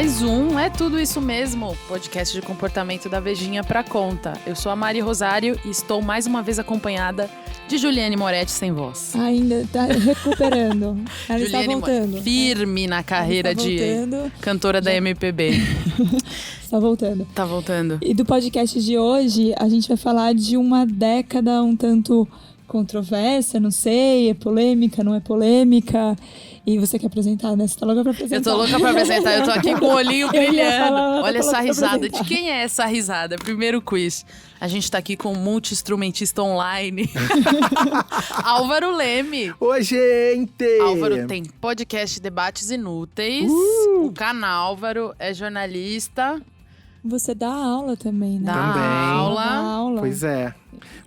mais um É Tudo Isso Mesmo, podcast de comportamento da Vejinha pra conta. Eu sou a Mari Rosário e estou mais uma vez acompanhada de Juliane Moretti sem voz. Ainda tá recuperando. Ela está voltando. Firme na carreira de cantora da MPB. Está voltando. Tá voltando. E do podcast de hoje, a gente vai falar de uma década um tanto controversa, não sei, é polêmica, não é polêmica. E você quer apresentar, né? Você tá louca pra apresentar. Eu tô louca pra apresentar, eu tô aqui com o olhinho brilhando. Olha essa risada. De quem é essa risada? Primeiro quiz. A gente tá aqui com um multi-instrumentista online. Álvaro Leme. Oi, gente! Álvaro tem podcast Debates Inúteis. O canal Álvaro é jornalista. Você dá aula também, né? Também. Dá aula. Pois é.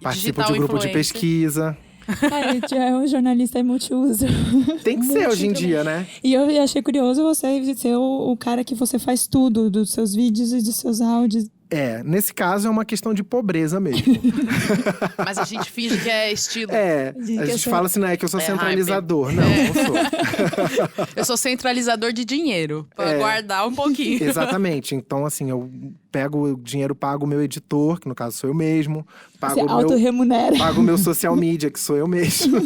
Participo Digital de grupo de influencer. pesquisa. É um jornalista multiuso. Tem que ser hoje em dia, né? E eu achei curioso você ser o cara que você faz tudo, dos seus vídeos e dos seus áudios. Nesse caso é uma questão de pobreza mesmo. Mas a gente finge que é estilo. A gente fala assim, né, que eu sou centralizador. Hype. Não, não sou. Eu sou centralizador de dinheiro, pra guardar um pouquinho. Exatamente. Então, assim, eu pego o dinheiro, pago o meu editor, que no caso sou eu mesmo. Você autorremunera. Pago o meu social media, que sou eu mesmo.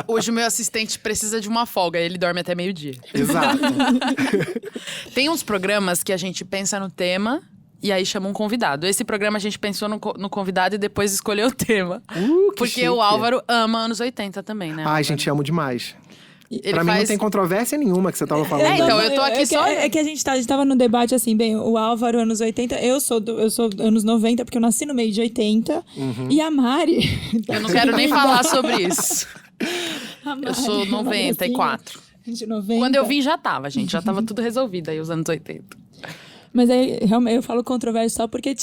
Hoje o meu assistente precisa de uma folga, ele dorme até meio-dia. Exato. Tem uns programas que a gente pensa no tema e aí chama um convidado. Esse programa a gente pensou no convidado e depois escolheu o tema. Que Porque chique. o Álvaro ama anos 80 também, né? Ai, Álvaro? gente, amo demais. Ele Pra mim faz... não tem controvérsia nenhuma que você tava falando. Então, eu tô aqui só... É que a gente tava no debate assim, bem, o Álvaro, anos 80, eu sou anos 90, porque eu nasci no meio de 80. E a Mari... Eu não quero nem falar sobre isso. A Mari, Eu sou 94. Gente, 90. Quando eu vim já tava, gente. Já tava tudo resolvido aí, os anos 80. Mas aí, realmente, eu falo controverso só porque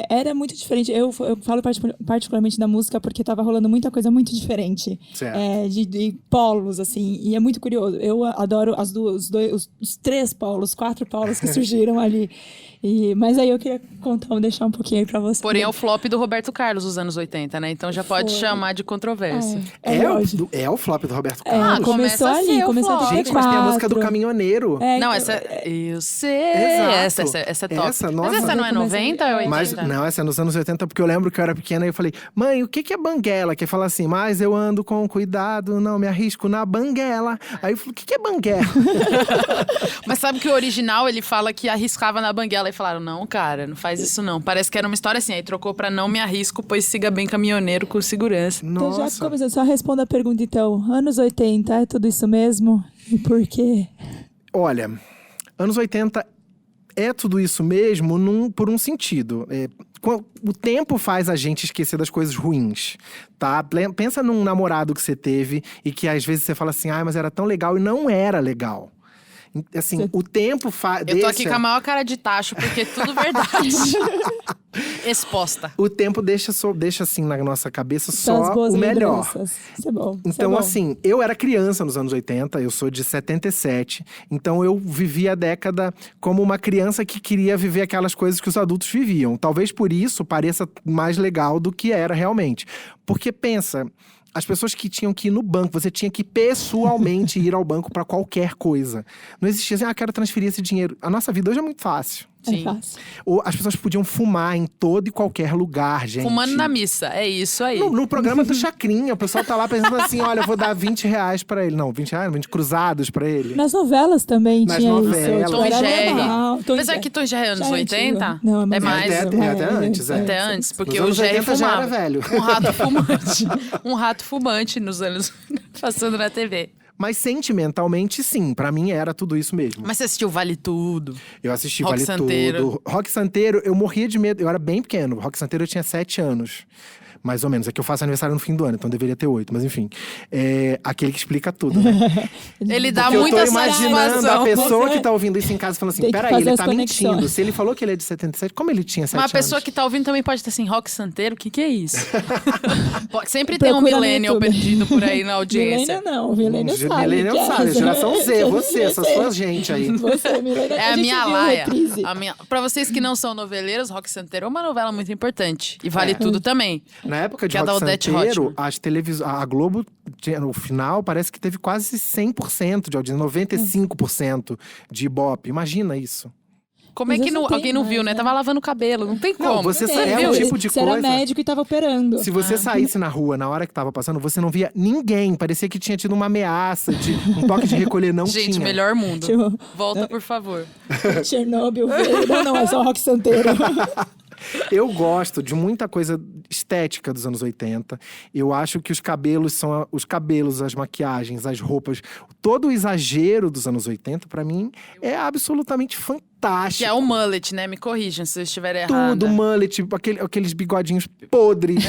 era muito diferente. Eu falo particularmente da música porque tava rolando muita coisa muito diferente. Certo. De polos, assim. E é muito curioso. Eu adoro os 3 polos, 4 polos que surgiram ali. Mas aí eu queria deixar um pouquinho aí pra você. Porém, é o flop do Roberto Carlos dos anos 80, né? Então já pode chamar de controvérsia. É o flop do Roberto Carlos. Começou começa a ali, ser o começou a flop. ter Gente, mas tem a música do Caminhoneiro. Não, essa eu sei. Exato. Essa é top. Essa, Mas nossa. essa não é 90 ou 80? Mas, não, essa é nos anos 80, porque eu lembro que eu era pequena e eu falei, mãe, o que é banguela? Que fala assim, mas eu ando com cuidado, não me arrisco na banguela. Aí eu falei, o que é banguela? Mas sabe que o original, ele fala que arriscava na banguela. E falaram, não, cara, não faz isso não. Parece que era uma história assim. Aí trocou pra não me arrisco, pois siga bem caminhoneiro com segurança. Então já Nossa. começou, só responda a pergunta então. Anos 80, é tudo isso mesmo? E por quê? Olha, anos 80 é tudo isso mesmo por um sentido. O tempo faz a gente esquecer das coisas ruins, tá? Pensa num namorado que você teve e que às vezes você fala assim, mas era tão legal e não era legal. Assim, o tempo faz... Eu tô aqui com a maior cara de tacho, porque é tudo verdade. Exposta. O tempo deixa assim na nossa cabeça São as só boas o melhor. lembranças. Isso é bom. Então, assim, eu era criança nos anos 80, eu sou de 77. Então, eu vivi a década como uma criança que queria viver aquelas coisas que os adultos viviam. Talvez por isso pareça mais legal do que era realmente. Porque pensa, as pessoas que tinham que ir no banco, você tinha que pessoalmente ir ao banco para qualquer coisa. Não existia assim, quero transferir esse dinheiro. A nossa vida hoje é muito fácil. Sim. É fácil. Ou as pessoas podiam fumar em todo e qualquer lugar, gente. Fumando na missa, é isso aí. No programa do Chacrinha, o pessoal tá lá pensando assim, olha, eu vou dar 20 reais pra ele. Não, 20 reais, 20 cruzados pra ele. Nas novelas também Nas tinha novelas. isso. Tom e Era Jerry. normal. Apesar que Tom e Jerry é anos Já é 80? antigo. Não, é mais. Até antes, Até antes, porque Nos o anos Jerry 80 já fumava. era velho. Um rato fumante. Um rato fumante nos anos… passando na TV. Mas sentimentalmente, sim. Pra mim, era tudo isso mesmo. Mas você assistiu Vale Tudo? Eu assisti Rock Vale Santeiro. Tudo. Rock Santeiro, eu morria de medo. Eu era bem pequeno. Rock Santeiro, eu tinha 7 anos. Mais ou menos. É que eu faço aniversário no fim do ano, então deveria ter 8. Mas enfim, é aquele que explica tudo, né? Ele dá Porque muita eu tô imaginando satisfação. a pessoa que tá ouvindo isso em casa falando assim, Tem que peraí, fazer ele as tá conexões. mentindo. Se ele falou que ele é de 77, como ele tinha 7 Uma anos? pessoa que tá ouvindo também pode ter assim, Rock Santeiro, o que é isso? Sempre tem um Procura no millennial YouTube. perdido por aí na audiência. Milênio não, Milênio sabe. Millennial que é sabe, isso. geração Z, você, essa sua gente aí. Você, Milênio. É a gente minha viu laia. reprise. Pra vocês que não são noveleiros, Rock Santeiro é uma novela muito importante. E Vale Tudo também. Na época de Que é da Rock Odete Santeiro, Roitman. a Globo no final, parece que teve quase 100% de audiência, 95% de Ibope. Imagina isso. Como é que alguém não viu, né? Tava lavando o cabelo, não tem como. Não, você é um tipo de você coisa… era médico e tava operando. Se você saísse na rua na hora que tava passando, você não via ninguém. Parecia que tinha tido uma ameaça, de um toque de recolher, não tinha. Gente, melhor mundo. Tipo, Volta, por favor. Chernobyl. Não, é só rock santeiro. Eu gosto de muita coisa estética dos anos 80. Eu acho que os cabelos, as maquiagens, as roupas, todo o exagero dos anos 80, pra mim, é absolutamente fantástico. Que é o mullet, né? Me corrijam se eu estiver errada. Tudo, mullet, aqueles bigodinhos podres.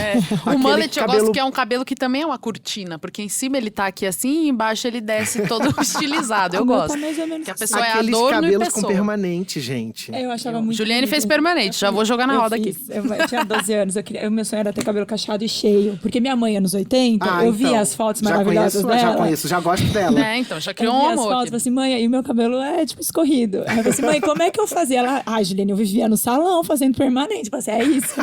O mullet eu gosto que é um cabelo que também é uma cortina. Porque em cima ele tá aqui assim e embaixo ele desce todo estilizado. Eu gosto. Tá mais ou menos Que a pessoa é aqueles adorno e cabelos pessoa. com permanente, gente. Eu achava muito Juliane bonito. fez permanente, já vou jogar na roda aqui. Eu tinha 12 anos, o meu sonho era ter cabelo cacheado e cheio. Porque minha mãe, anos 80, eu via as fotos maravilhosas dela. Já conheço, já gosto dela. Então, já criou Eu um via as amor. fotos, falei assim, mãe, e meu cabelo é tipo escorrido. Aí eu falei assim, mãe, como é que eu fazia? Ela, Juliane, eu vivia no salão fazendo permanente. Eu falei assim, é isso.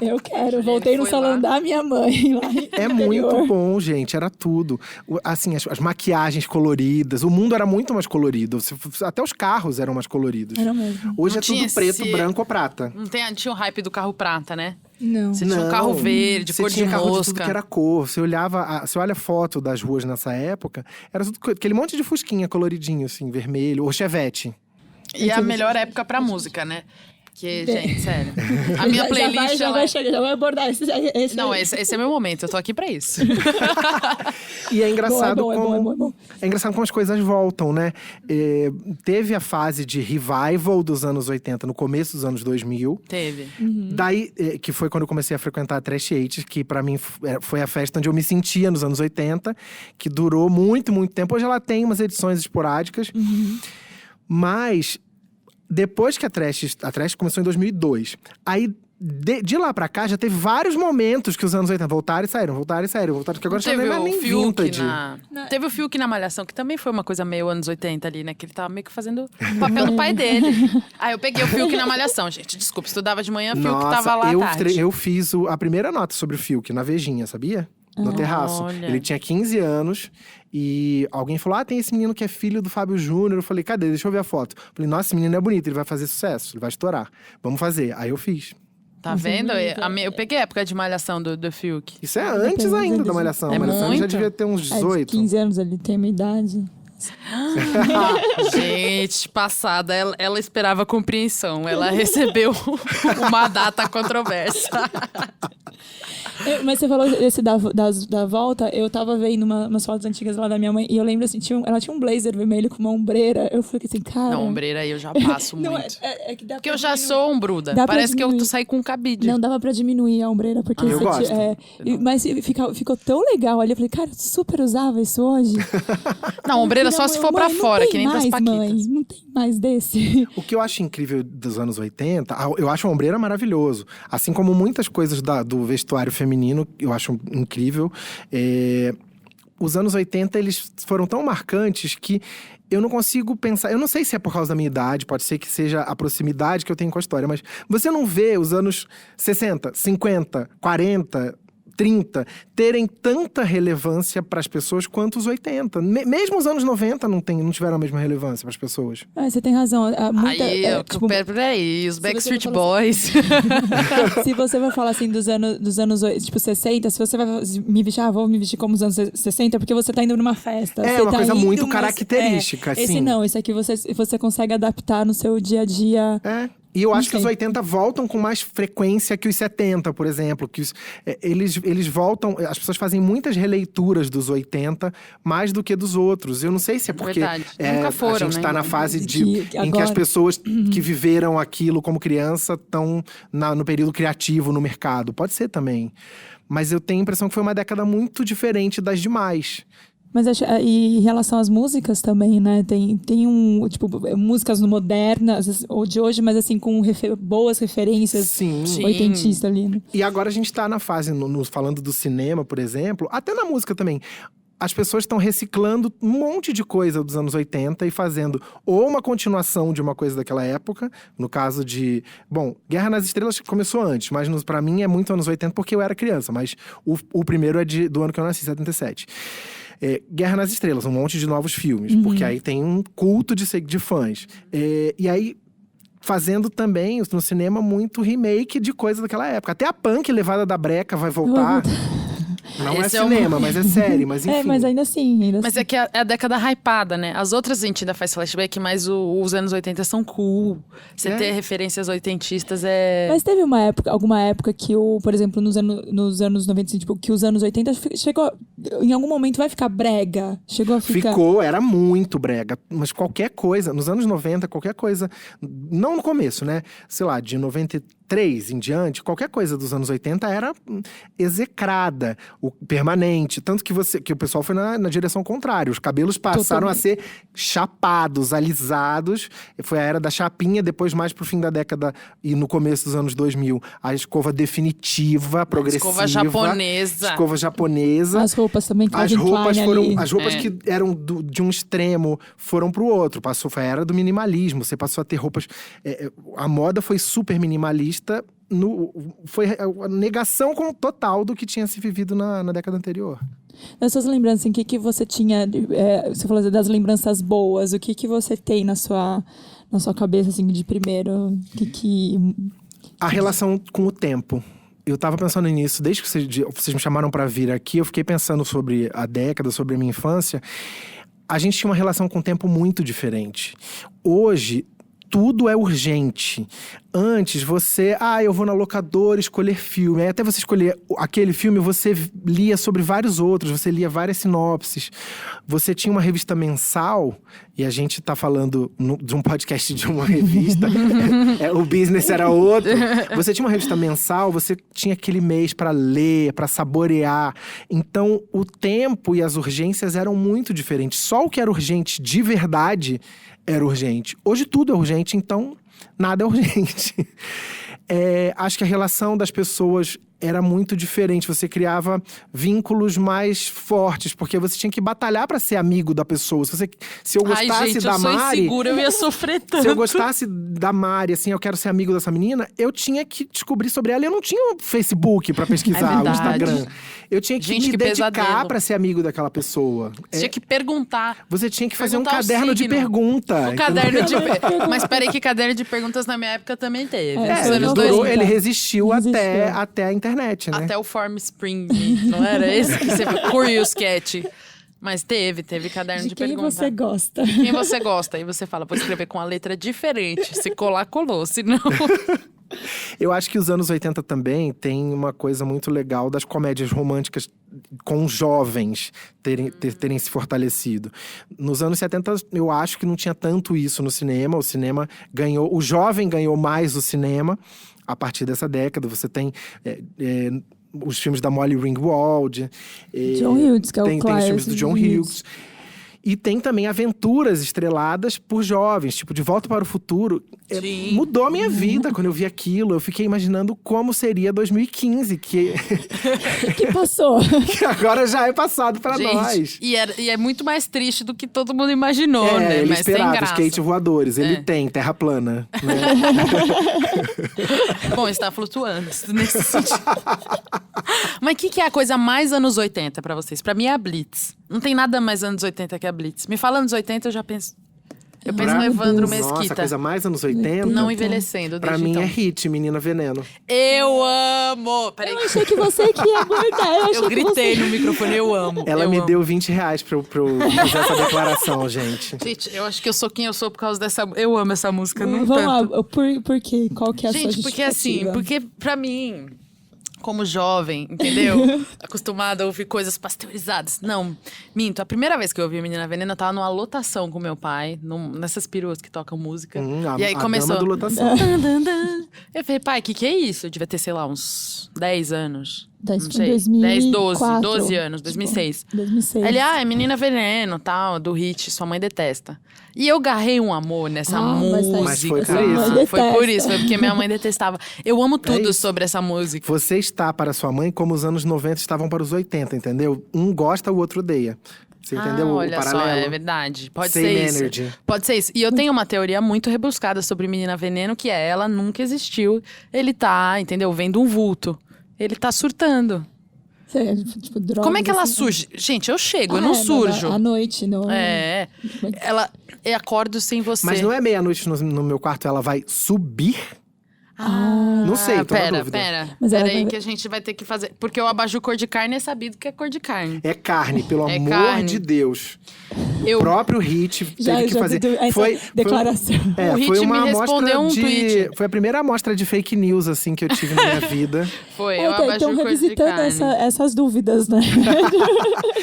Eu quero. Voltei no salão da minha mãe lá É muito bom, gente. Era tudo. Assim, as maquiagens coloridas. O mundo era muito mais colorido. Até os carros eram mais coloridos. Era mesmo. Hoje Não é tudo tinha preto, esse- branco ou prata. Não tinha o hype do carro prata, né? Não. Você tinha um carro verde, você cor de tinha carro de tudo mosca. que era cor. Você olhava, você olha a foto das ruas nessa época, era tudo aquele monte de fusquinha coloridinho, assim, vermelho, ou chevette. E é a melhor época pra música, né? Porque, gente, sério. A minha playlist. Já vai abordar esse Não, aí. esse é meu momento, eu tô aqui pra isso. E é engraçado Bom, é como… bom. É engraçado como as coisas voltam, né? Teve a fase de revival dos anos 80, no começo dos anos 2000. Teve. Daí, que foi quando eu comecei a frequentar a Trash Eight, que pra mim foi a festa onde eu me sentia nos anos 80. Que durou muito, muito tempo. Hoje ela tem umas edições esporádicas. Mas… Depois que a Trash começou em 2002. Aí, de lá pra cá, já teve vários momentos que os anos 80 voltaram e saíram. Que agora já Teve não é o nem Fiuk vintage. Teve o Fiuk na Malhação, que também foi uma coisa meio anos 80 ali, né? Que ele tava meio que fazendo o papel do pai dele. Aí eu peguei o Fiuk na Malhação, gente. Desculpa, estudava de manhã, o Fiuk tava lá à tarde. Eu fiz a primeira nota sobre o Fiuk na Vejinha, sabia? No terraço. Olha. Ele tinha 15 anos e alguém falou: tem esse menino que é filho do Fábio Júnior. Eu falei: cadê? Deixa eu ver a foto. Eu falei: nossa, esse menino é bonito, ele vai fazer sucesso, ele vai estourar. Vamos fazer. Aí eu fiz. Tá vendo? Eu peguei a época de Malhação do Fiuk. Isso é antes ainda da Malhação. É A Malhação já muito? devia ter uns 18. 15 anos, ele tem a minha idade. Gente, passada, ela esperava compreensão. Ela recebeu uma data controversa. Mas você falou esse da volta, eu tava vendo umas fotos antigas lá da minha mãe, e eu lembro assim, ela tinha um blazer vermelho com uma ombreira. Eu fiquei assim, cara… Não, ombreira aí eu já passo Não, muito. é que dá Porque pra eu já diminuir. sou ombruda. Dá pra Parece que eu diminuir. saí com um cabide. Não, dava pra diminuir a ombreira, porque… Eu gosto. Mas ficou tão legal ali, eu falei, cara, eu super usava isso hoje. Não, ombreira só se for pra Mãe, não fora, tem que nem das mais, Paquitas. Mãe, não tem mais desse. O que eu acho incrível dos anos 80, eu acho a ombreira maravilhoso. Assim como muitas coisas do vestuário feminino, eu acho incrível. Os anos 80, eles foram tão marcantes que eu não consigo pensar… Eu não sei se é por causa da minha idade, pode ser que seja a proximidade que eu tenho com a história, mas você não vê os anos 60, 50, 40… 30 terem tanta relevância para as pessoas quanto os 80. Mesmo os anos 90 não tiveram a mesma relevância para as pessoas. Você tem razão. Peraí, os Backstreet você Boys. Se você vai falar assim dos anos tipo 60, se você vai me vestir, vou me vestir como os anos 60, porque você tá indo numa festa. É você uma tá coisa indo, muito mas, característica, assim. Esse não, esse aqui você consegue adaptar no seu dia a dia. E eu acho que os sei. 80 voltam com mais frequência que os 70, por exemplo. Que eles voltam… As pessoas fazem muitas releituras dos 80, mais do que dos outros. Eu não sei se é porque Verdade. Nunca foram, a gente né? tá na fase em que agora… as pessoas que viveram aquilo como criança estão no período criativo no mercado. Pode ser também. Mas eu tenho a impressão que foi uma década muito diferente das demais. Mas e em relação às músicas também, né? Tem músicas modernas, ou de hoje, mas assim, com boas referências Sim. oitentistas ali, né? E agora a gente tá na fase, falando do cinema, por exemplo, até na música também. as pessoas estão reciclando um monte de coisa dos anos 80 e fazendo ou uma continuação de uma coisa daquela época, no caso de… Bom, Guerra nas Estrelas começou antes, mas pra mim é muito anos 80 porque eu era criança, mas o primeiro é do ano que eu nasci, 77. Guerra nas Estrelas, um monte de novos filmes, porque aí tem um culto de fãs. E aí… Fazendo também no cinema muito remake de coisas daquela época. Até a Punk Levada da Breca vai voltar. Não Esse é cinema, mas é série, mas enfim. Mas ainda assim. Mas é que é a década hypada, né? As outras a gente ainda faz flashback, mas os anos 80 são cool. Você ter referências oitentistas Mas teve alguma época que por exemplo, nos anos 90, tipo, que os anos 80 chegou… Em algum momento vai ficar brega? Chegou a ficar… Era muito brega. Mas qualquer coisa, nos anos 90, qualquer coisa… Não no começo, né? Sei lá, de 93 em diante, qualquer coisa dos anos 80 era execrada, permanente. Tanto que o pessoal foi na direção contrária. Os cabelos passaram a ser chapados, alisados. Foi a era da chapinha, depois mais pro fim da década e no começo dos anos 2000. A escova definitiva, progressiva. Escova japonesa. As roupas também, Calvin Klein as roupas que eram de um extremo foram pro outro. Foi a era do minimalismo. Você passou a ter roupas… a moda foi super minimalista. Foi a negação total do que tinha se vivido na década anterior. Das suas lembranças, o que você tinha… você falou das lembranças boas. O que você tem na sua cabeça, assim, de primeiro? A relação com o tempo. Eu tava pensando nisso, desde que vocês me chamaram pra vir aqui, eu fiquei pensando sobre a década, sobre a minha infância. A gente tinha uma relação com o tempo muito diferente. Hoje… Tudo é urgente. Antes, eu vou na locadora escolher filme. Aí até você escolher aquele filme, você lia sobre vários outros. Você lia várias sinopses. Você tinha uma revista mensal. E a gente tá falando de um podcast de uma revista. O business era outro. Você tinha uma revista mensal, você tinha aquele mês pra ler, pra saborear. Então, o tempo e as urgências eram muito diferentes. Só o que era urgente de verdade… era urgente. Hoje tudo é urgente, então nada é urgente. Acho que a relação das pessoas era muito diferente. Você criava vínculos mais fortes, porque você tinha que batalhar pra ser amigo da pessoa. Se eu gostasse da Mari… eu sou insegura, eu ia sofrer tanto. Se eu gostasse da Mari, assim, eu quero ser amigo dessa menina, eu tinha que descobrir sobre ela. Eu não tinha o Facebook pra pesquisar, o Instagram. Eu tinha que me dedicar pra ser amigo daquela pessoa. Você tinha que perguntar. Você tinha que fazer um caderno de pergunta. Mas peraí que caderno de perguntas na minha época também teve. Ele resistiu até a internet, né? Até o Formspring, não era esse que você viu? Curious Cat. Mas teve caderno de perguntas. Quem você gosta. Quem você gosta. Aí você fala, vou escrever com a letra diferente. Se colar, colou. Se não… Eu acho que os anos 80 também tem uma coisa muito legal das comédias românticas com jovens terem se fortalecido. Nos anos 70, eu acho que não tinha tanto isso no cinema. O cinema ganhou… O jovem ganhou mais o cinema a partir dessa década. Você tem… os filmes da Molly Ringwald. John Hughes, que é o Tem os filmes do John Hughes. E tem também aventuras estreladas por jovens, tipo De Volta para o Futuro. Mudou a minha vida quando eu vi aquilo. Eu fiquei imaginando como seria 2015, que passou. Que agora já é passado para nós. E é muito mais triste do que todo mundo imaginou, né? Ele mas esperava sem graça. skate voadores. Ele tem terra plana, né? Bom, está flutuando nesse sentido. Mas o que é a coisa mais anos 80 pra vocês? Pra mim é a Blitz. Não tem nada mais anos 80 que a Blitz. Me fala anos 80, eu já penso… Eu penso no Evandro Mesquita. Nossa, a coisa mais anos 80? Não envelhecendo desde Pra mim então. é Hit, Menina Veneno. Eu amo! Peraí. Eu achei que você que ia guardar. Eu gritei no microfone, eu amo. Ela me deu R$20 pra eu fazer essa declaração, gente. Gente, eu acho que eu sou quem eu sou por causa dessa… Eu amo essa música, não Vamos tanto. lá, por quê? Qual que é a sua Gente, porque assim, porque pra mim… Como jovem, entendeu? Acostumada a ouvir coisas pasteurizadas. Não, minto. A primeira vez que eu ouvi Menina Veneno, eu tava numa lotação com meu pai. Nessas peruas que tocam música. E aí começou… Dama do lotação. Eu falei, pai, o que é isso? Eu devia ter, sei lá, uns 10 anos. Isso Não foi em sei. 2004. 12 anos, 2006. 2006. Ele, é Menina Veneno, tal, do hit, sua mãe detesta. E eu garrei um amor nessa música. Mas foi por isso. Foi por isso, foi porque minha mãe detestava. Eu amo tudo isso. sobre essa música. Você está para sua mãe como os anos 90 estavam para os 80, entendeu? Um gosta, o outro odeia. Você entendeu o Olha paralelo? só, é verdade. Pode Same ser isso. energy. Pode ser isso. E eu tenho uma teoria muito rebuscada sobre Menina Veneno, que é ela nunca existiu. Ele tá, entendeu? Vendo um vulto. Ele tá surtando. Tipo, drogas, Como é que ela assim. surge? Gente, eu chego, eu não surjo. À noite, não. Eu acordo sem você. Mas não é meia-noite no meu quarto, ela vai subir? Não sei, tô na dúvida. Mas Pera ela aí vai- que a gente vai ter que fazer. Porque o abajur cor de carne é sabido que é cor de carne. É carne, pelo É amor carne. de Deus. Eu- O próprio Hit teve que fazer. Declaração. É, O Hit foi uma me amostra respondeu um de. tweet. Foi a primeira amostra de fake news, assim, que eu tive na minha vida. Foi, o Então, abajur cor de revisitando carne. essas dúvidas, né?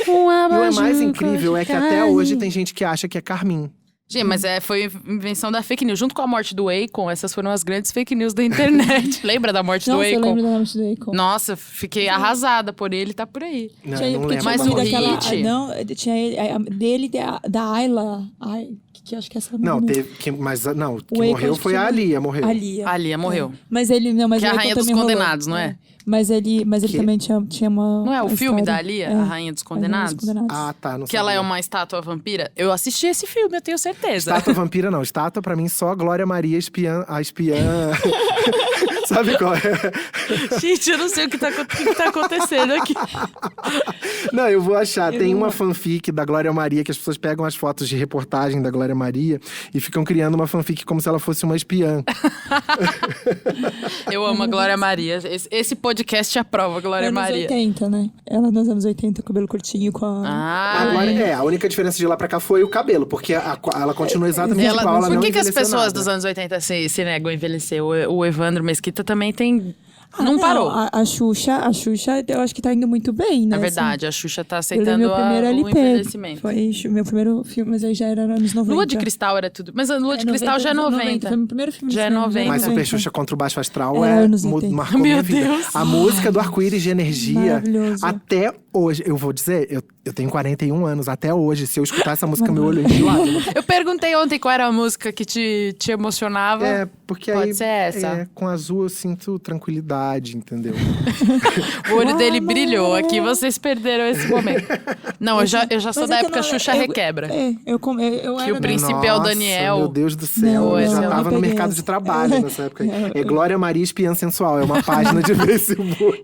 E o mais incrível é que até hoje tem gente que acha que é carmim. Gente, mas foi invenção da fake news. Junto com a morte do Akon, essas foram as grandes fake news da internet. Lembra da morte Nossa, do eu Akon? lembro da morte do Akon. Nossa, fiquei arrasada por ele, tá por aí. Não, Tinha, eu não porque lembro. tinha Mas morrido o aquela. Hit- Não, tinha ele, dele e da Ayla. Ai, que acho que essa Não, menina. teve. Quem O morreu Akon foi a tinha- Alia, morreu. A Lia. A Lia morreu. Mas ele não, mas Que é a o Akon rainha dos também rolou. condenados, não é? Mas ele Que? também tinha uma. Não é o uma filme história. da Alia, É, A Rainha dos Condenados? Ah, tá. Não Que ela é sabia. uma estátua vampira. Eu assisti esse filme, eu tenho certeza. Estátua vampira, não. Estátua, pra mim, só Glória Maria, a espiã. Sabe qual é? Gente, eu não sei o que tá acontecendo aqui. Não, eu vou achar. Tem uma fanfic da Glória Maria que as pessoas pegam as fotos de reportagem da Glória Maria e ficam criando uma fanfic como se ela fosse uma espiã. Eu amo a Glória Maria. Esse podcast aprova a Glória Anos Maria. 80, né? Ela nos anos 80, cabelo curtinho com a. Ah, A única diferença de lá pra cá foi o cabelo, porque ela continua exatamente igual, ela por não que as envelheceu pessoas nada. dos anos 80 se negam a envelhecer? O Evandro Mesquita também tem. Não Ah, parou. A Xuxa, eu acho que tá indo muito bem, né? É verdade, a Xuxa tá Assim, eu lembro aceitando meu primeiro o LP. envelhecimento. Foi meu primeiro filme, mas aí já era anos 90. Lua de Cristal era tudo. Mas a Lua de Cristal já é 90. Foi meu primeiro filme Já de é cinema, 90. Mas já é Super 90. Xuxa contra o Baixo Astral anos 80. marcou Meu minha vida. Deus. A música do Arco-Íris de Energia, Maravilhoso. até hoje, eu vou dizer, eu tenho 41 anos, até hoje, se eu escutar essa música, meu olho enche de lágrimas. Eu perguntei ontem qual era a música que te emocionava. É, porque Pode aí, ser essa. com azul eu sinto tranquilidade, entendeu? O olho dele brilhou aqui, vocês perderam esse momento. Não, eu já sou Mas da é que época não- Xuxa Requebra. Eu Que era o príncipe é o Nossa, Daniel. Meu Deus do céu, Não, eu já eu não tava no peguei mercado essa. de trabalho nessa época. É Glória Maria Espiã Sensual, é uma página de Facebook.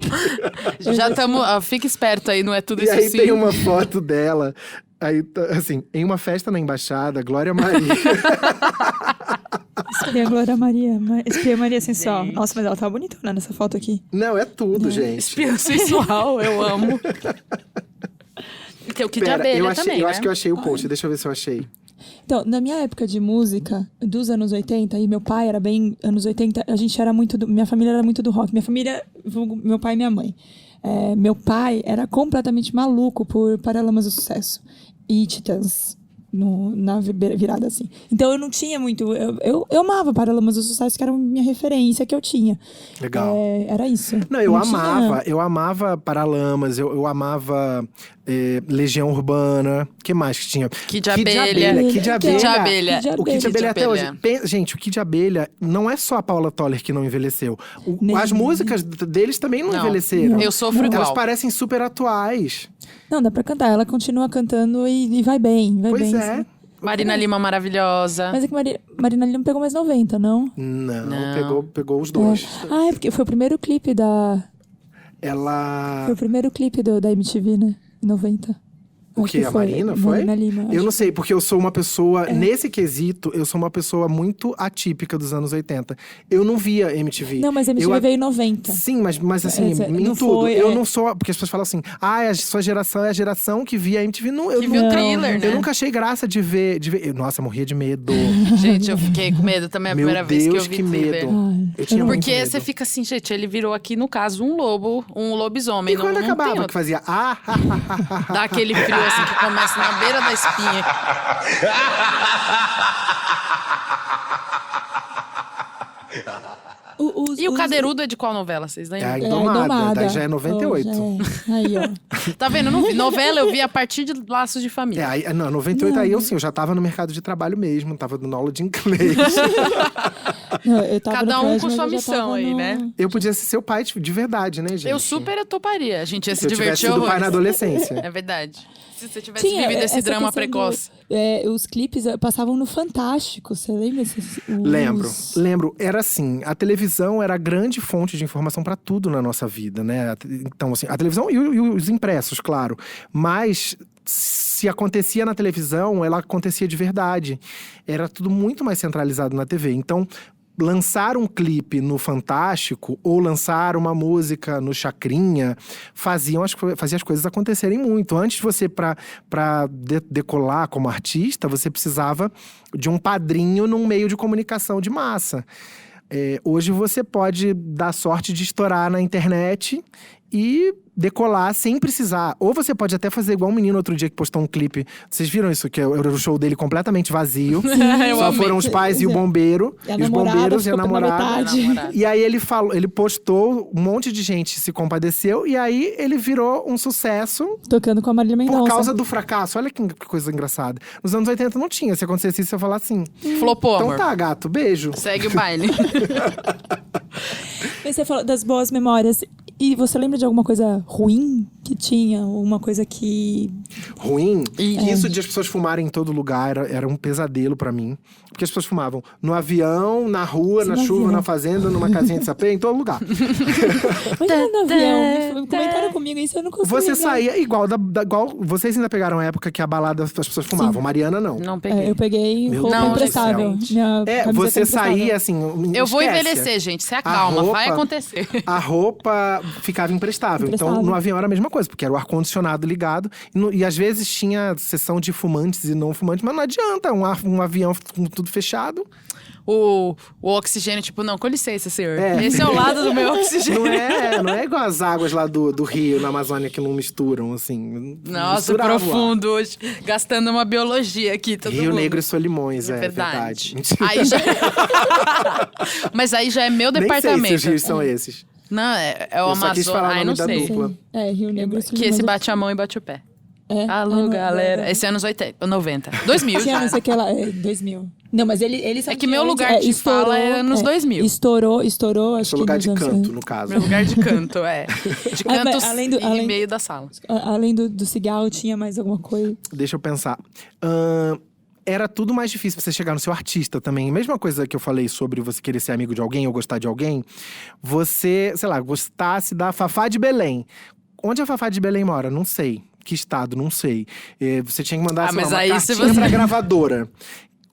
Já estamos. Fica esperto aí, não é tudo E isso aí sim. tem uma foto dela, aí, assim, em uma festa na embaixada, Glória Maria. Espia Glória Maria. Espia Maria Sensual. Nossa, mas ela tava bonitona nessa foto aqui. Não, é tudo, gente. Espiã sensual, eu amo. Tem o Kid de Pera, Abelha eu também, né? acho que eu achei o post, deixa eu ver se eu achei. Então, na minha época de música, dos anos 80, e meu pai era bem anos 80, a gente era muito minha família era muito do rock. Minha família, meu pai e minha mãe. Meu pai era completamente maluco por Paralamas do Sucesso e Titãs. Na virada, assim. Então eu não tinha muito. Eu amava Paralamas do Sucesso, que era a minha referência que eu tinha. Legal. Era isso. Não, eu tinha- amava Paralamas, eu amava Legião Urbana. O que mais que tinha? Kid de Abelha. Kid de Kid de Abelha. Abelha. O Kid de Abelha até hoje. Abelha. Gente, o Kid de Abelha não é só a Paula Toller que não envelheceu. Nem- As músicas deles também não envelheceram. Eu sofro Elas igual. parecem super atuais. Não, dá pra cantar. Ela continua cantando e vai bem. Vai Pois bem, é. assim. Marina Lima maravilhosa. Mas é que Marina Lima pegou mais 90, não? Não. Pegou os dois. Ah, é porque foi o primeiro clipe da. Ela. Foi o primeiro clipe da MTV, né? 90. O Acho quê? que A Marina foi? Marina Lima. Eu acho. não sei, porque eu sou uma pessoa… Nesse quesito, eu sou uma pessoa muito atípica dos anos 80. Eu não via MTV. Não, mas a MTV Eu- veio em 90. Sim, mas assim, Essa- em não tudo. foi, Eu não sou… Porque as pessoas falam assim… Ah, a sua geração é a geração que via MTV. Não, eu Que viu nunca, o Thriller, né? Eu nunca achei graça de ver… Nossa, morria de medo. Gente, eu fiquei com medo também a Meu primeira vez que eu Deus, vi que Thriller. medo. Ai, Eu tinha não- muito Porque medo. você fica assim, gente, ele virou aqui, no caso, um lobo, um lobisomem. E quando não acabava, tem que outro. fazia… Dá aquele frio assim que começa na beira da espinha. E o Cadeirudo é de qual novela, vocês É lembram? a Indomada, daí já é 98. Aí, ó. Tá vendo? Não vi. Novela eu vi a partir de Laços de Família. Aí, não, 98 aí eu já tava no mercado de trabalho mesmo, tava dando aula de inglês. Não, eu tava Cada no um colégio, com sua mas eu já missão tava aí, no- né? Eu podia ser seu pai de verdade, né, gente? Eu super toparia. A gente ia se Se eu tivesse divertir sido pai na horrores. adolescência. É verdade. Se você tivesse vivido esse essa drama questão precoce. os clipes passavam no Fantástico, você lembra? Lembro. Era assim, a televisão era a grande fonte de informação para tudo na nossa vida, né? Então, assim, a televisão e os impressos, claro. Mas se acontecia na televisão, ela acontecia de verdade. Era tudo muito mais centralizado na TV. Então, lançar um clipe no Fantástico ou lançar uma música no Chacrinha fazia as coisas acontecerem muito. Antes de você, pra decolar como artista, você precisava de um padrinho num meio de comunicação de massa. Hoje você pode dar sorte de estourar na internet e decolar sem precisar. Ou você pode até fazer igual um menino outro dia que postou um clipe. Vocês viram isso? Que era o show dele completamente vazio. Eu Só amei. foram os pais e o bombeiro. E a os namorada bombeiros e a ficou pela namorada. metade. E aí ele postou, um monte de gente se compadeceu. E aí ele virou um sucesso Tocando com a Marília Mendonça. por causa do fracasso. Olha que coisa engraçada. Nos anos 80 não tinha. Se acontecesse isso, você ia falar assim. Flopou, Então amor. tá, gato, beijo. Segue o baile. Mas você falou das boas memórias. E você lembra de alguma coisa ruim que tinha? Uma coisa que… Ruim. E- Isso de as pessoas fumarem em todo lugar era um pesadelo pra mim. Porque as pessoas fumavam no avião, na rua, na no chuva, avião. na fazenda, numa casinha de sapê, em todo lugar. Imagina no avião. Comentaram comigo isso, eu não consigo Você lembrar. saía igual igual. Vocês ainda pegaram a época que a balada as pessoas fumavam. Mariana, não. Não peguei. Eu peguei Meu roupa Deus do emprestável. céu. Minha camiseta Você emprestável. saía assim. Eu vou esquece. envelhecer, gente. Se acalma. roupa- Vai acontecer. A roupa ficava emprestável. Então, Emprestável. no avião era a mesma coisa, porque era o ar-condicionado ligado. E às vezes tinha sessão de fumantes e não fumantes, mas não adianta. Um avião com tudo fechado. O oxigênio, tipo, não, com licença, senhor. É. Esse é o lado do meu oxigênio. Não é igual as águas lá do Rio, na Amazônia, que não misturam, assim. Nossa, Misturava o ar. profundo hoje. Gastando uma biologia aqui, todo Rio mundo. Negro e Solimões, é Verdade. verdade. Mentira. Aí já… Mas aí já é meu Nem sei departamento. se os rios são esses. Não, é o Eu só quis Amazonas. falar o Ai, nome não da sei. dupla. Rio Negro. Que esse bate a mão e bate o pé. Alô, não, galera. não. Esse é anos 80, 90. 2000 Tinha já. não sei o que lá, 2000. Não, mas eles são É que meu lugar de fala é anos 2000. Estourou, acho Seu que lugar nos de anos… canto, no caso. Meu lugar de canto, é. De Ah, mas canto além e meio da sala. Além do cigarro, tinha mais alguma coisa? Deixa eu pensar. Era tudo mais difícil pra você chegar no seu artista também. Mesma coisa que eu falei sobre você querer ser amigo de alguém ou gostar de alguém. Você, sei lá, gostasse da Fafá de Belém. Onde a Fafá de Belém mora? Não sei. Que estado? Não sei. Você tinha que mandar sei lá, mas uma aí se cartinha você- pra gravadora.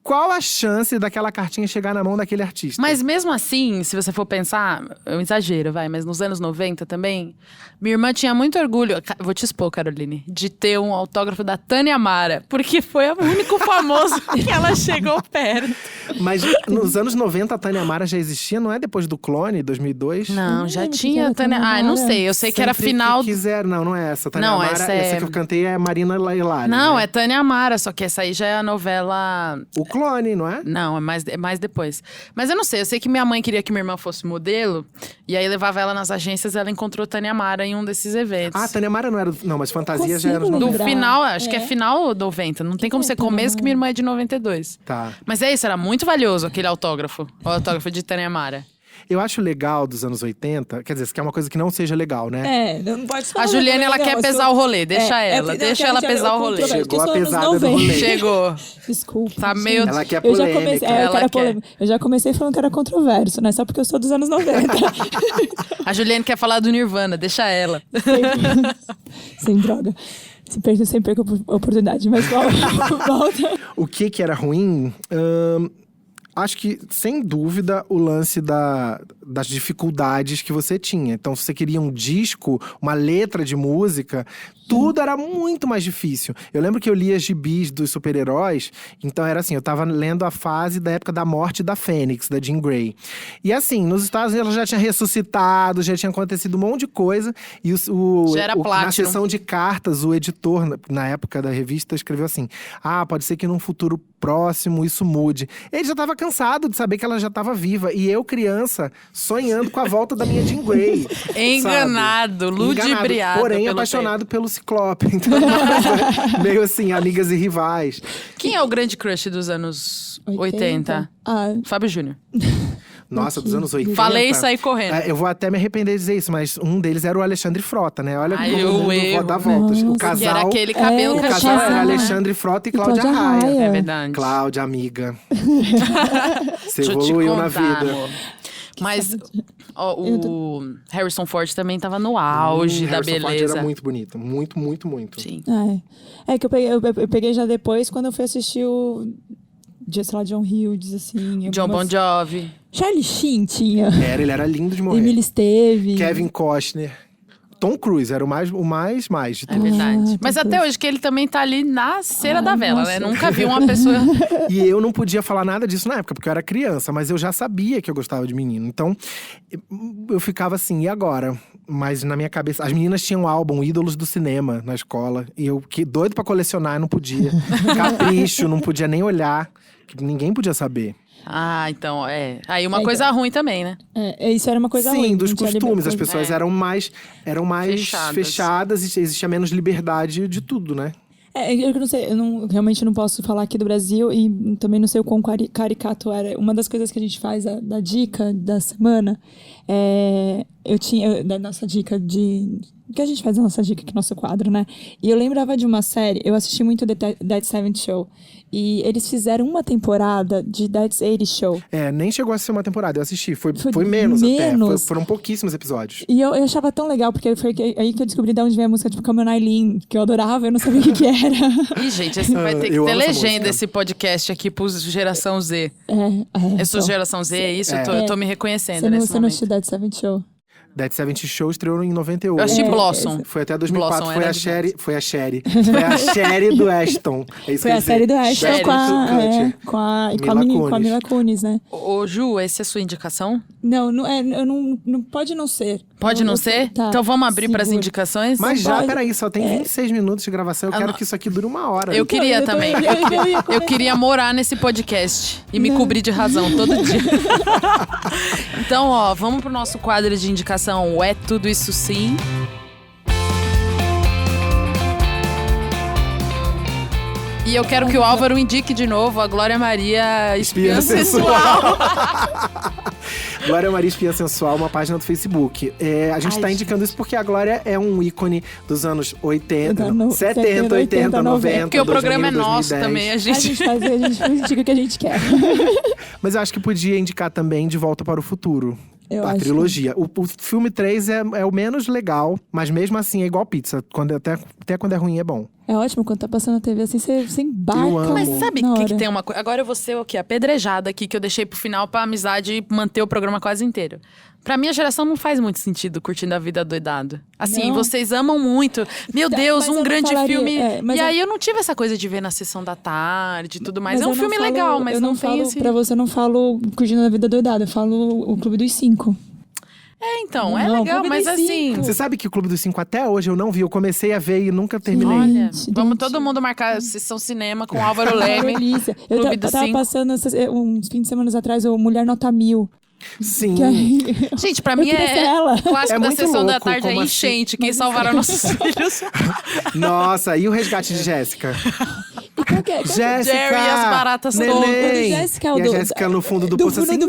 Qual a chance daquela cartinha chegar na mão daquele artista? Mas mesmo assim, se você for pensar, é um exagero, vai, mas nos anos 90 também, minha irmã tinha muito orgulho, vou te expor, Caroline, de ter um autógrafo da Tânia Mara, porque foi o único famoso que ela chegou perto. Mas nos anos 90 a Tânia Mara já existia, não é depois do Clone, 2002? Não, já lembro que tinha era Tânia… Tânia Ah, não Mara. sei, eu sei que era Sempre final… que quiser. Não é essa. Tânia Não, Mara, essa é- que eu cantei é Marina Lailari. Não, né? é Tânia Mara, só que essa aí já é a novela… O Clone, não é? Não, é mais depois. Mas eu não sei, eu sei que minha mãe queria que minha irmã fosse modelo, e aí levava ela nas agências, ela encontrou Tânia Mara em um desses eventos. Ah, Tânia Mara não era… Não, mas Fantasia já era… Consigo nos Do 90. lembrar. final, acho que é É. final 90. Não tem como ser Tânia começo, que Mara? minha irmã é de 92. Tá. Mas é isso, era muito valioso aquele autógrafo. O autógrafo de Tânia Mara. Eu acho legal dos anos 80, quer dizer, isso que é uma coisa que não seja legal, né? Não pode falar. A Juliana, ela não, quer eu pesar sou- o rolê, deixa ela. não, Deixa eu ela quero pesar o rolê. controverso, Chegou porque a eu sou anos pesada do 90. rolê. Chegou. Desculpa. Tá gente. meio… Ela quer Eu já polêmica. comecei, Ela eu quero quer. polêmica. Eu já comecei falando que era controverso, né? Só porque eu sou dos anos 90. A Juliana quer falar do Nirvana, deixa ela. Sem droga. Sem perca a oportunidade. Mas volta. O que era ruim? Acho que, sem dúvida, o lance das dificuldades que você tinha. Então, se você queria um disco, uma letra de música, tudo era muito mais difícil. Eu lembro que eu lia gibis dos super-heróis, então era assim, eu tava lendo a fase da época da morte da Fênix, da Jean Grey. E assim, nos Estados Unidos ela já tinha ressuscitado, já tinha acontecido um monte de coisa. E Já era na Platinum. sessão de cartas, o editor, na época da revista, escreveu assim: pode ser que num futuro próximo isso mude. Ele já tava cansado de saber que ela já tava viva. E eu, criança, sonhando com a volta da minha Jean Grey. Enganado, ludibriado. Porém, pelo apaixonado pelo Ciclope. Então, uma coisa meio assim, amigas e rivais. Quem é o grande crush dos anos 80? Fábio Júnior. Nossa, dos anos 80. Falei e saí correndo. Eu vou até me arrepender de dizer isso, mas um deles era o Alexandre Frota, né? Olha como o mundo dá voltas. O casal, que era aquele cabelo o casal era Alexandre Frota e Cláudia Raia. É verdade. Cláudia, amiga. Você Deixa eu te evoluiu contar, na vida. amor. Mas o Harrison Ford também tava no auge da Harrison beleza. Ford era muito bonito. Muito, muito, muito. Sim. É que eu peguei já depois, quando eu fui assistir o… sei lá, John Hughes, assim… John Bon Jovi. Charlie Sheen tinha. Ele era lindo de morrer. Emily Esteve. Kevin Costner. Tom Cruise era o mais de É todos. verdade. Mas até hoje que ele também tá ali na cera da vela, né? Nunca vi uma pessoa… E eu não podia falar nada disso na época, porque eu era criança. Mas eu já sabia que eu gostava de menino. Então, eu ficava assim, e agora? Mas na minha cabeça… As meninas tinham um álbum, Ídolos do Cinema, na escola. E eu, que doido pra colecionar, eu não podia. Capricho, não podia nem olhar. Que ninguém podia saber. Então, Aí uma coisa ruim também, né? Isso era uma coisa ruim. Sim, dos costumes. As pessoas eram mais fechadas e existia menos liberdade de tudo, né? Eu não sei, realmente não posso falar aqui do Brasil e também não sei o quão caricato era. Uma das coisas que a gente faz, da dica da semana, da nossa dica que a gente faz a nossa dica aqui, nosso quadro, né? E eu lembrava de uma série, eu assisti muito Dead Seventh Show. E eles fizeram uma temporada de Dead 80 Show. Nem chegou a ser uma temporada, eu assisti. Foi menos até. Foram pouquíssimos episódios. E eu achava tão legal, porque foi aí que eu descobri de onde vem a música, tipo, Come On Eileen, que eu adorava, eu não sabia o que era. Ih, gente, esse vai ter que ter legenda, esse podcast aqui pro Geração Z. Eu sou Geração Z, é isso? Eu tô me reconhecendo nesse momento. Você não assistiu Dead Seventh Show? Dead Seventh Show estreou em 98. Eu assisti Blossom. Foi até 2004. Blossom Foi a Sherry do Ashton. É isso foi a série do Ashton com a Mila Kunis, né? Ô, Ju, essa é a sua indicação? Não, não pode não ser. Pode não ser? Tá, então vamos abrir para as indicações? Mas peraí, só tem 26 minutos de gravação. Eu quero que isso aqui dure uma hora. Eu queria também. Eu queria morar nesse podcast e me cobrir de razão todo dia. Então, vamos pro nosso quadro de indicação. É Tudo Isso Sim. E eu quero que o Álvaro indique de novo a Glória Maria Espiã Sensual. Glória Maria Espiã Sensual, uma página do Facebook. A gente tá indicando isso porque a Glória é um ícone dos anos 80, 70, 80, 90. Porque o programa é nosso 2010. também, a gente indica o que a gente quer. Mas eu acho que podia indicar também De Volta para o Futuro. A trilogia. O filme 3 é o menos legal, mas mesmo assim é igual pizza. Até quando é ruim, é bom. É ótimo, quando tá passando na TV assim, você embarca. Mas sabe que tem uma coisa? Agora eu vou ser o quê? Apedrejada aqui, que eu deixei pro final pra amizade manter o programa quase inteiro. Pra minha geração não faz muito sentido curtindo a vida doidado. Assim, vocês amam muito. Meu Deus, um grande filme. E aí eu não tive essa coisa de ver na sessão da tarde e tudo mais. É um filme legal, mas não tem esse… Pra você, eu não falo curtindo a vida doidada. Eu falo o Clube dos 5. Então, é legal, mas assim… Você sabe que o Clube dos 5 até hoje eu não vi. Eu comecei a ver e nunca terminei. Olha, vamos todo mundo marcar sessão cinema com o Álvaro Leme. Delícia. Eu tava passando uns fins de semana atrás o Mulher Nota 1000. Sim. Gente, pra mim o clássico da sessão da tarde é enchente. Quem salvará nossos filhos. Nossa, e o resgate de Jéssica? Jéssica! Jerry e as baratas todas. E a Jéssica no fundo do poço assim.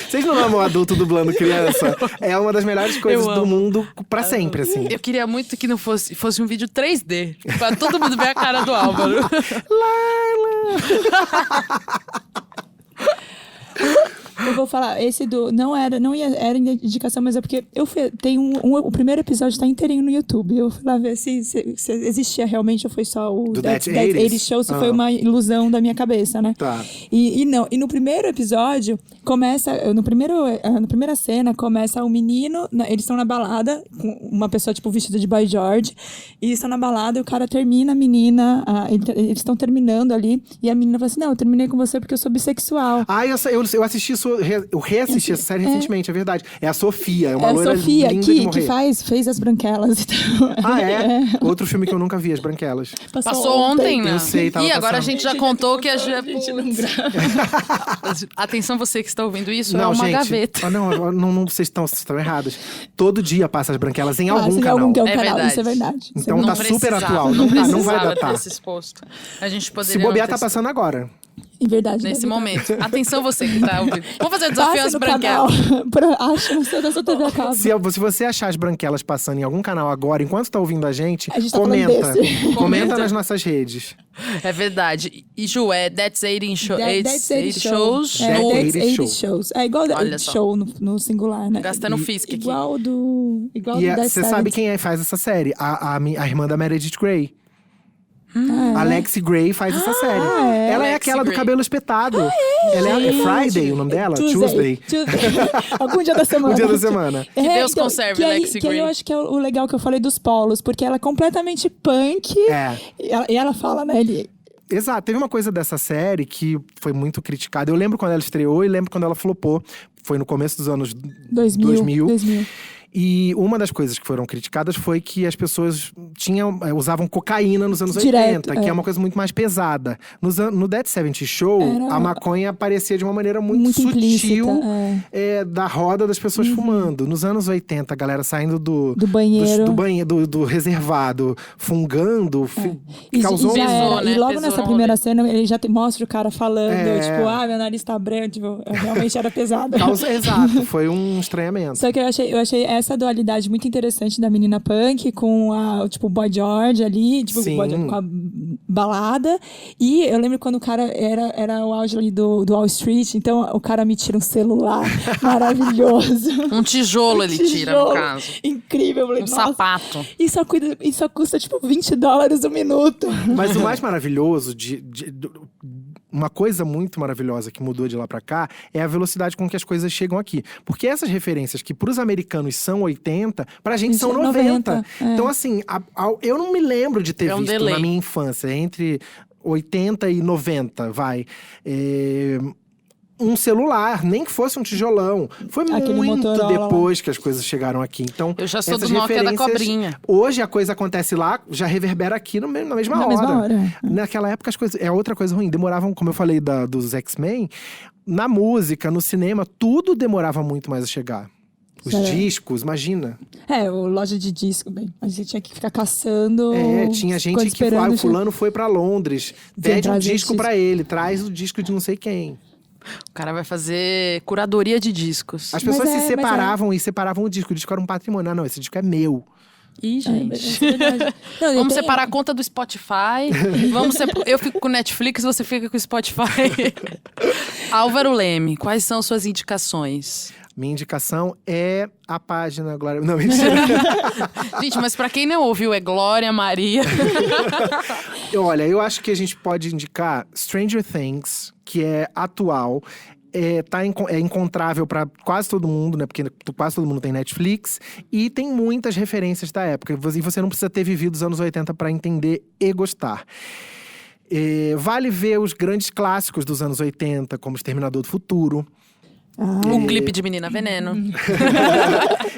Vocês não amam adulto dublando criança? É uma das melhores coisas do mundo pra sempre, assim. Eu queria muito que não fosse um vídeo 3D. Pra todo mundo ver a cara do Álvaro. Eu vou falar, esse não era indicação, mas é porque o primeiro episódio tá inteirinho no YouTube. Eu fui lá ver se existia realmente ou foi só o Dead 80 Show, se foi uma ilusão da minha cabeça, né? Tá. E no primeiro episódio, na primeira cena, começa o menino, eles estão na balada, com uma pessoa, tipo, vestida de Boy George, e estão na balada e o cara termina a menina, eles estão terminando ali, e a menina fala assim, não, eu terminei com você porque eu sou bissexual. Eu assisti isso eu reassisti essa série recentemente, é verdade. É a Sofia, é uma loira a Sofia, linda de morrer. que fez As Branquelas. Então. Ah, é? Outro filme que eu nunca vi, As Branquelas. Passou ontem, né? Eu sei, tava E agora passando. a gente já contou que a gente não grava. Atenção, você que está ouvindo isso, Não, é uma gente, gaveta. não, vocês estão errados. Todo dia passa As Branquelas em algum Em canal. algum É canal, verdade. isso é verdade. Então Não tá super precisava, atual. Não Não vai precisava datar. desse exposto. A gente poderia Se bobear, não tá ter passando agora. Em verdade. nesse deve momento. Atenção, você que tá ouvindo. Vamos fazer o desafio Passa As no canal. Branquelas. Acha no seu da sua TV a cabo. Se você achar As Branquelas passando em algum canal agora, enquanto tá ouvindo a gente A gente tá falando comenta. desse. Comenta nas nossas redes. É verdade. E Ju, é That's 80 Shows. That's 80 Shows. É, no- That's 80 Shows. shows. É igual Olha o só. show no singular, né? Gastando Fisk aqui. Igual do E That's você sabe 70. quem faz essa série? A irmã da Meredith Grey. Ah, é? Alexi Grey faz essa série. é? Ela é Alexi aquela do Grey. cabelo espetado. Ela é Friday, o nome dela? Tuesday. Algum dia da semana. Um dia da semana. Que Deus conserve, que aí- Alexi que aí Grey. eu acho que é o legal que eu falei dos polos, porque ela é completamente punk. É. E ela fala, né? Exato. Teve uma coisa dessa série que foi muito criticada. Eu lembro quando ela estreou e lembro quando ela flopou. Foi no começo dos anos 2000. 2000. E uma das coisas que foram criticadas foi que as pessoas usavam cocaína nos anos Direto, 80, que é. é uma coisa muito mais pesada. No Dead 70 Show, a maconha aparecia de uma maneira muito implícita, sutil da roda das pessoas fumando. Nos anos 80, a galera saindo do banheiro. do reservado, fungando, causou já Pesou, era. né? E logo Pesou nessa no primeira rolê. cena, ele já mostra o cara falando, É. tipo, meu nariz tá branco, tipo, realmente era pesado. Exato, foi um estranhamento. Só que eu achei essa dualidade muito interessante da menina punk com o Boy George ali, tipo, Sim. com a balada. E eu lembro quando o cara era o auge ali do Wall Street, então o cara me tira um celular maravilhoso. Um tijolo ele tira, no Tijolo caso. Incrível. Eu falei, Um nossa, sapato. isso custa tipo $20 o minuto. Mas o mais maravilhoso uma coisa muito maravilhosa que mudou de lá pra cá é a velocidade com que as coisas chegam aqui. Porque essas referências que pros americanos são 80, pra gente são 90. Então, assim, eu não me lembro de ter É um visto delay. na minha infância, entre 80 e 90, um celular, nem que fosse um tijolão. Foi Aquele muito Motorola depois que as coisas chegaram aqui. Então, Eu já sou do essas Nokia da referências, cobrinha. Hoje a coisa acontece lá, já reverbera aqui na mesma Na hora. mesma hora. Naquela época as coisas… É outra coisa ruim. Demoravam, como eu falei dos X-Men, na música, no cinema, tudo demorava muito mais a chegar. Os Sério? discos, imagina. O loja de disco, bem. A gente tinha que ficar caçando. Tinha gente que esperando. o fulano foi pra Londres. Pede um trazer disco disco. pra ele, traz o disco de não sei quem. O cara vai fazer curadoria de discos. As pessoas Mas se separavam e separavam o disco. O disco era um patrimônio. Ah, não, esse disco é meu. Ih, gente. Isso é verdade. Não, Vamos tem- separar a conta do Spotify. Eu fico com o Netflix, você fica com o Spotify. Álvaro Leme, quais são suas indicações? Minha indicação é a página Glória… Não, mentira. Gente, mas pra quem não ouviu, é Glória Maria. Olha, eu acho que a gente pode indicar Stranger Things, que é atual. É encontrável para quase todo mundo, né? Porque quase todo mundo tem Netflix. E tem muitas referências da época. E você não precisa ter vivido os anos 80 para entender e gostar. Vale ver os grandes clássicos dos anos 80, como Exterminador do Futuro. Um clipe de Menina Veneno.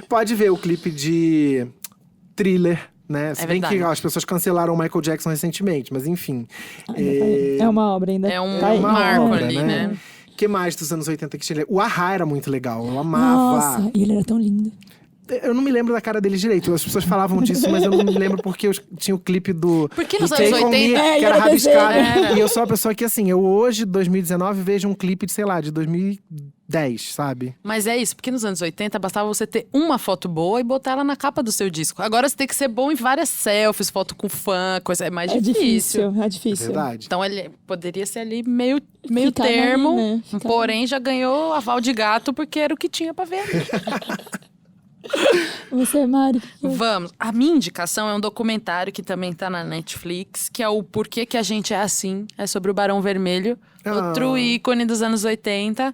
Pode ver o clipe de Thriller, né? Se bem que verdade. as pessoas cancelaram o Michael Jackson recentemente, mas enfim. É uma obra ainda. É um Tá aí. marco obra, ali, né? O que mais dos anos 80 que tinha? O A-ha era muito legal, eu amava. Nossa, e ele era tão lindo. Eu não me lembro da cara dele direito. As pessoas falavam disso, mas eu não me lembro porque tinha o clipe do… Porque nos do anos Take On 80, Me, que era era rabiscado. desenho. E eu sou uma pessoa que, assim, eu hoje, 2019, vejo um clipe de, sei lá, de 2010, sabe? Mas é isso, porque nos anos 80 bastava você ter uma foto boa e botar ela na capa do seu disco. Agora você tem que ser bom em várias selfies, foto com fã, coisa é mais É difícil. difícil. Verdade. Então ele poderia ser ali meio Fica termo, ali, né? Fica porém já ganhou aval de gato porque era o que tinha pra ver. Você, Mari. Vamos. A minha indicação é um documentário que também tá na Netflix, que é o Porquê que a gente é assim. É sobre o Barão Vermelho, outro ícone dos anos 80.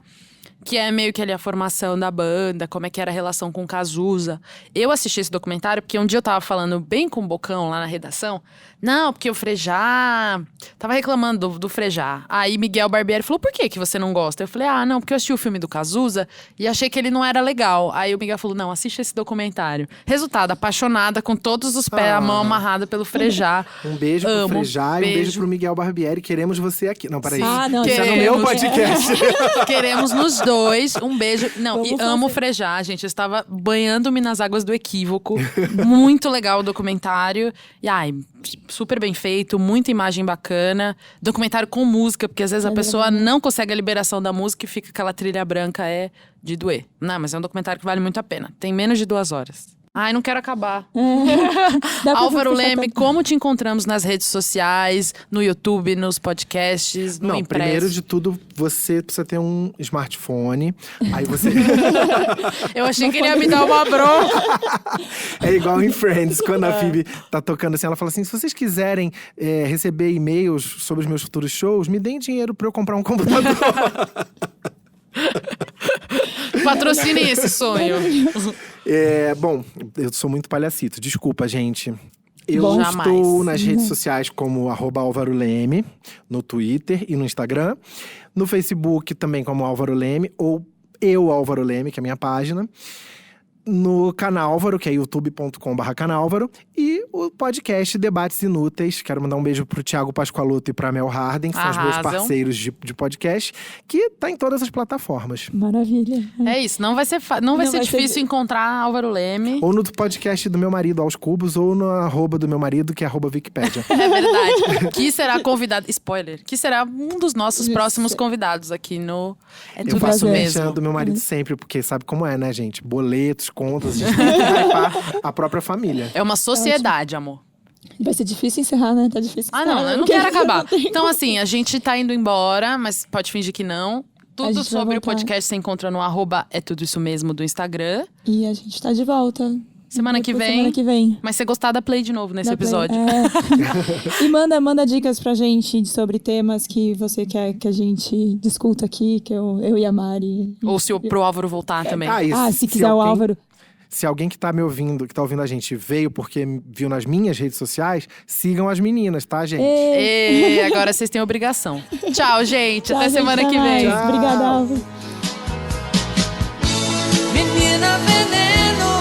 que é meio que ali a formação da banda, como é que era a relação com o Cazuza. Eu assisti esse documentário porque um dia eu tava falando bem com o Bocão lá na redação. Não, porque o Frejá… Tava reclamando do Frejá. Aí Miguel Barbieri falou, por que você não gosta? Eu falei, não, porque eu assisti o filme do Cazuza e achei que ele não era legal. Aí o Miguel falou, não, assiste esse documentário. Resultado, apaixonada, com todos os pés, a mão amarrada pelo Frejá. Um beijo pro Frejá e um beijo pro Miguel Barbieri. Queremos você aqui. Não, peraí. Não, isso é no meu podcast. Queremos nos dois. Um beijo. Não, Vamos e amo o Frejá, gente. Eu estava banhando-me nas águas do equívoco. Muito legal o documentário. E super bem feito, muita imagem bacana. Documentário com música, porque às vezes a pessoa não consegue a liberação da música e fica aquela trilha branca, de doer. Não, mas é um documentário que vale muito a pena. Tem menos de 2 horas. Não quero acabar. Álvaro Leme, como te encontramos nas redes sociais, no YouTube, nos podcasts, no impresso? Primeiro de tudo, você precisa ter um smartphone. Aí você… Eu achei que ele ia me dar uma bronca. É igual em Friends, quando a Phoebe tá tocando assim, ela fala assim, se vocês quiserem receber e-mails sobre os meus futuros shows, me deem dinheiro pra eu comprar um computador. Patrocinem esse sonho. Bom, eu sou muito palhacito. Desculpa, gente. Eu Jamais. estou nas redes sociais como @Álvaro Leme, no Twitter e no Instagram. No Facebook também como Álvaro Leme, ou Eu Álvaro Leme, que é a minha página. No Canálvaro, que é youtube.com/Canálvaro. E o podcast Debates Inúteis. Quero mandar um beijo pro Thiago Pascoaloto e pra Mel Harden, que são os meus parceiros de podcast. Que tá em todas as plataformas. Maravilha. É isso, não vai ser difícil encontrar Álvaro Leme. Ou no podcast do meu marido, Aos Cubos, ou no @ do meu marido, que é @Wikipédia. É verdade. Que será convidado… Spoiler. Que será um dos nossos próximos convidados aqui no… É tudo isso mesmo. Eu do meu marido sempre, porque sabe como é, né, gente? Boletos, contas, a gente tem que hypar a própria família. É uma sociedade, amor. Vai ser difícil encerrar, né? Tá difícil encerrar. Não, eu não quero acabar. Então, assim, a gente tá indo embora, mas pode fingir que não. Tudo sobre o podcast você encontra no @É Tudo Isso Mesmo do Instagram. E a gente tá de volta. Semana que vem. Mas se gostar, dá play de novo nesse episódio. E manda dicas pra gente sobre temas que você quer que a gente discuta aqui, que eu e a Mari. Ou se pro Álvaro voltar também. Se quiser o Álvaro. Se alguém que tá me ouvindo, que tá ouvindo a gente, veio porque viu nas minhas redes sociais, sigam as meninas, tá, gente? Agora vocês têm obrigação. Tchau, gente. Tchau, até gente, semana que vem. Obrigada, Álvaro. Menina veneno.